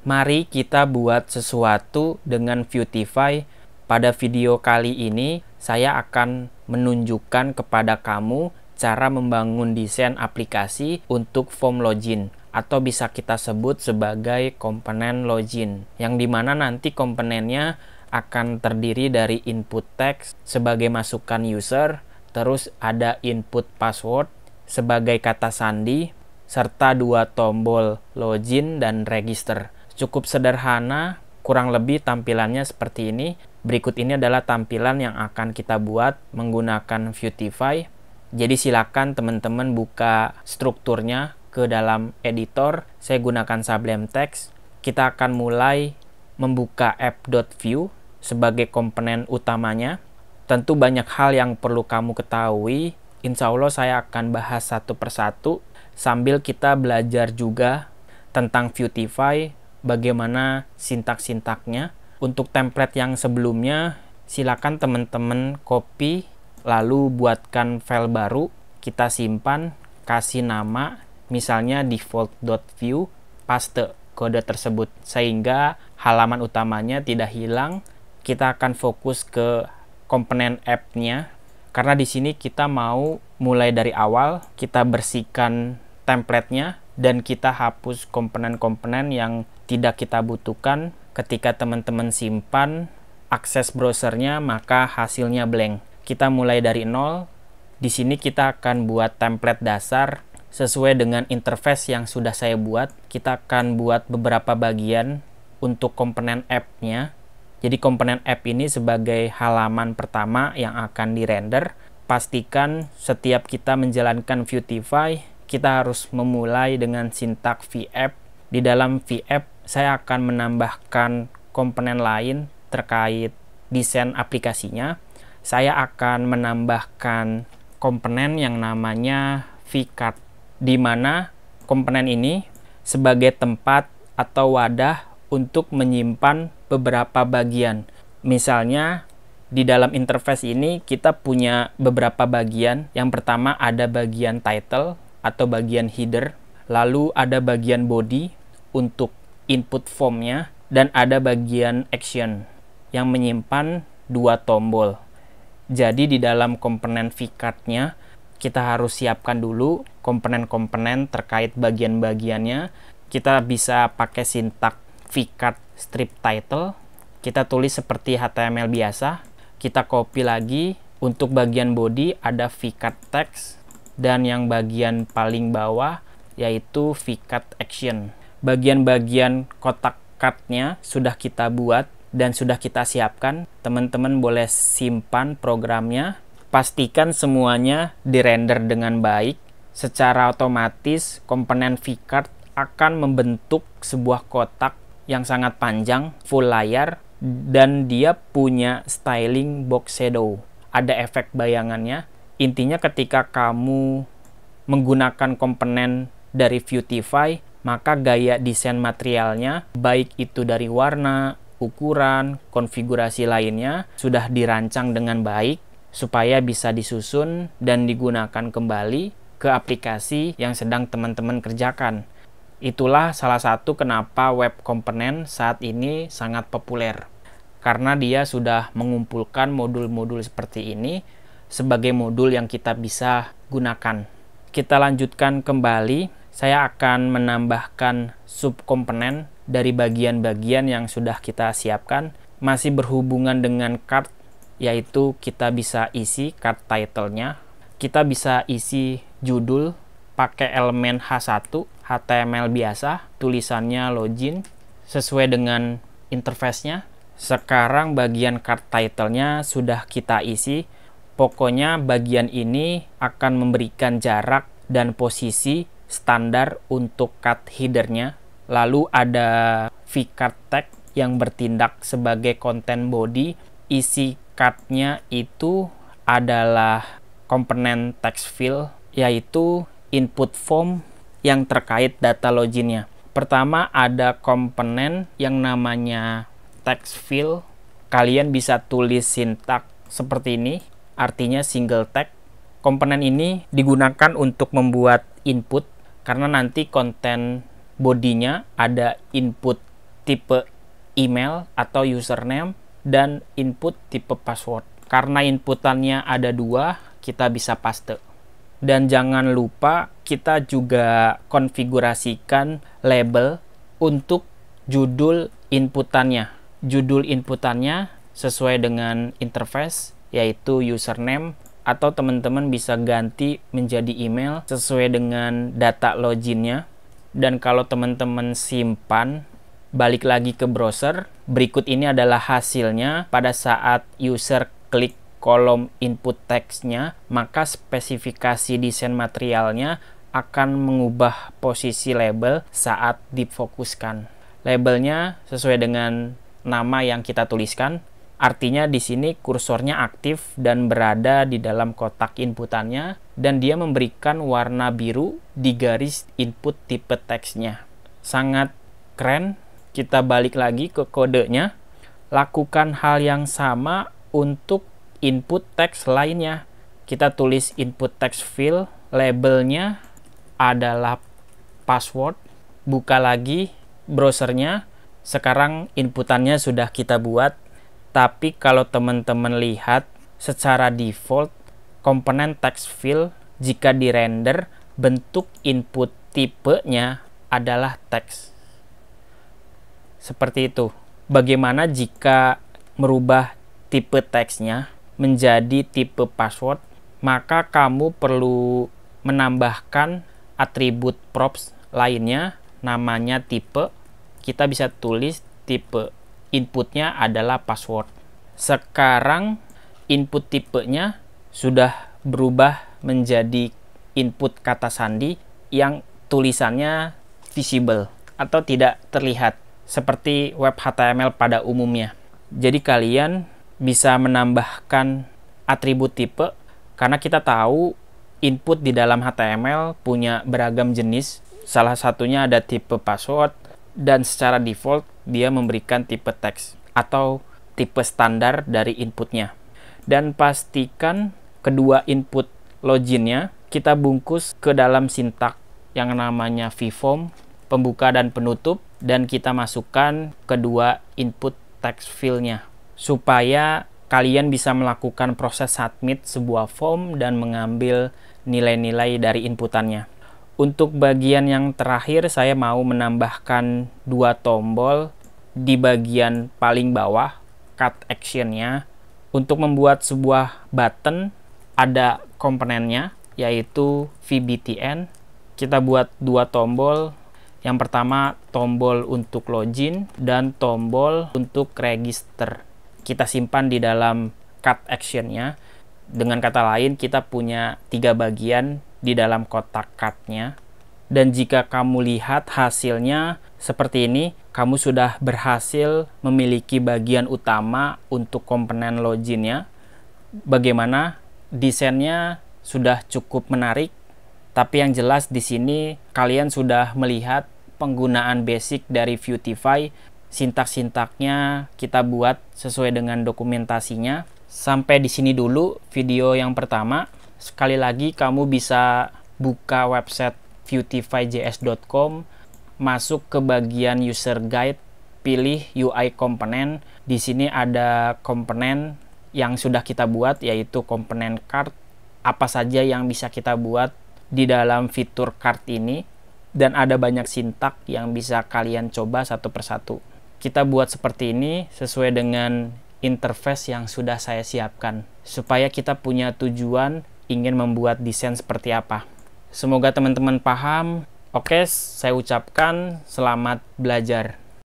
Mari kita buat sesuatu dengan Vuetify. Pada video kali ini, saya akan menunjukkan kepada kamu cara membangun desain aplikasi untuk form login, atau bisa kita sebut sebagai komponen login, yang dimana nanti komponennya akan terdiri dari input text sebagai masukan user, terus ada input password sebagai kata sandi, serta 2 tombol login dan register. Cukup sederhana, kurang lebih tampilannya seperti ini. Berikut ini adalah tampilan yang akan kita buat menggunakan Vuetify. Jadi silakan teman-teman buka strukturnya ke dalam editor. Saya gunakan Sublime Text. Kita akan mulai membuka app.view sebagai komponen utamanya. Tentu banyak hal yang perlu kamu ketahui. Insya Allah saya akan bahas satu persatu sambil kita belajar juga tentang Vuetify, bagaimana sintak-sintaknya. Untuk template yang sebelumnya, silakan teman-teman copy, lalu buatkan file baru, kita simpan, kasih nama, misalnya default.view, paste kode tersebut, sehingga halaman utamanya tidak hilang. Kita akan fokus ke komponen app-nya, karena di sini kita mau mulai dari awal, kita bersihkan template-nya, dan kita hapus komponen-komponen yang tidak kita butuhkan. Ketika teman-teman simpan akses browsernya, maka hasilnya blank. Kita mulai dari nol. Di sini kita akan buat template dasar sesuai dengan interface yang sudah saya buat. Kita akan buat beberapa bagian untuk komponen app-nya. Jadi komponen app ini sebagai halaman pertama yang akan dirender. Pastikan setiap kita menjalankan Vuetify, kita harus memulai dengan sintak vapp. Di dalam vapp, saya akan menambahkan komponen lain terkait desain aplikasinya. Saya akan menambahkan komponen yang namanya vcard, di mana komponen ini sebagai tempat atau wadah untuk menyimpan beberapa bagian. Misalnya, di dalam interface ini kita punya beberapa bagian. Yang pertama ada bagian title atau bagian header, lalu ada bagian body untuk input formnya, dan ada bagian action yang menyimpan 2 tombol. Jadi di dalam komponen vcard-nya kita harus siapkan dulu komponen-komponen terkait bagian-bagiannya. Kita bisa pakai sintak vcard strip title, kita tulis seperti HTML biasa. Kita copy lagi, untuk bagian body ada vcard text, dan yang bagian paling bawah yaitu vcard action. Bagian-bagian kotak card-nya sudah kita buat dan sudah kita siapkan. Teman-teman boleh simpan programnya. Pastikan semuanya dirender dengan baik. Secara otomatis komponen vcard akan membentuk sebuah kotak yang sangat panjang, full layar, dan dia punya styling box shadow. Ada efek bayangannya. Intinya ketika kamu menggunakan komponen dari Vuetify, maka gaya desain materialnya, baik itu dari warna, ukuran, konfigurasi lainnya, sudah dirancang dengan baik supaya bisa disusun dan digunakan kembali ke aplikasi yang sedang teman-teman kerjakan. Itulah salah satu kenapa web komponen saat ini sangat populer, karena dia sudah mengumpulkan modul-modul seperti ini sebagai modul yang kita bisa gunakan. Kita lanjutkan kembali. Saya akan menambahkan subkomponen dari bagian-bagian yang sudah kita siapkan. Masih berhubungan dengan card, yaitu kita bisa isi card title-nya. Kita bisa isi judul pakai elemen H1, HTML biasa, tulisannya login, sesuai dengan interface-nya. Sekarang bagian card title-nya sudah kita isi. Pokoknya bagian ini akan memberikan jarak dan posisi standar untuk card header-nya. Lalu ada vcard tag yang bertindak sebagai konten body. Isi card-nya itu adalah komponen text field, yaitu input form yang terkait data login-nya. Pertama ada komponen yang namanya text field. Kalian bisa tulis sintak seperti ini, artinya single tag. Komponen ini digunakan untuk membuat input, karena nanti konten bodinya ada input tipe email atau username, dan input tipe password. Karena inputannya ada 2, kita bisa paste. Dan jangan lupa kita juga konfigurasikan label untuk judul inputannya. Judul inputannya sesuai dengan interface, yaitu username, atau teman-teman bisa ganti menjadi email sesuai dengan data loginnya. Dan kalau teman-teman simpan, balik lagi ke browser, berikut ini adalah hasilnya. Pada saat user klik kolom input text-nya, maka spesifikasi desain materialnya akan mengubah posisi label saat difokuskan. Labelnya sesuai dengan nama yang kita tuliskan. Artinya di sini kursornya aktif dan berada di dalam kotak inputannya, dan dia memberikan warna biru di garis input tipe teksnya. Sangat keren. Kita balik lagi ke kodenya. Lakukan hal yang sama untuk input teks lainnya. Kita tulis input text field, labelnya adalah password. Buka lagi browsernya. Sekarang inputannya sudah kita buat. Tapi kalau teman-teman lihat, secara default komponen text field jika dirender bentuk input tipenya adalah teks. Seperti itu. Bagaimana jika merubah tipe teksnya menjadi tipe password? Maka kamu perlu menambahkan atribut props lainnya, namanya tipe. Kita bisa tulis tipe inputnya adalah password. Sekarang input tipenya sudah berubah menjadi input kata sandi yang tulisannya visible atau tidak terlihat seperti web HTML pada umumnya. Jadi kalian bisa menambahkan atribut tipe karena kita tahu input di dalam HTML punya beragam jenis. Salah satunya ada tipe password, dan secara default dia memberikan tipe teks atau tipe standar dari inputnya. Dan pastikan kedua input loginnya kita bungkus ke dalam sintak yang namanya vform, pembuka dan penutup, dan kita masukkan kedua input text field-nya supaya kalian bisa melakukan proses submit sebuah form dan mengambil nilai-nilai dari inputannya. Untuk bagian yang terakhir, saya mau menambahkan 2 tombol di bagian paling bawah, cut action-nya. Untuk membuat sebuah button, ada komponennya, yaitu VBTN. Kita buat 2 tombol. Yang pertama, tombol untuk login dan tombol untuk register. Kita simpan di dalam cut action-nya. Dengan kata lain, kita punya 3 bagian di dalam kotak cut-nya. Dan jika kamu lihat hasilnya seperti ini, kamu sudah berhasil memiliki bagian utama untuk komponen login-nya. Bagaimana? Desainnya sudah cukup menarik, tapi yang jelas di sini kalian sudah melihat penggunaan basic dari Vuetify. Sintak-sintaknya kita buat sesuai dengan dokumentasinya. Sampai di sini dulu video yang pertama. Sekali lagi kamu bisa buka website vuetifyjs.com, masuk ke bagian user guide, pilih UI component. Di sini ada komponen yang sudah kita buat, yaitu komponen card. Apa saja yang bisa kita buat di dalam fitur card ini, dan ada banyak sintak yang bisa kalian coba satu persatu. Kita buat seperti ini sesuai dengan interface yang sudah saya siapkan, supaya kita punya tujuan ingin membuat desain seperti apa. Semoga teman-teman paham. Oke, saya ucapkan selamat belajar.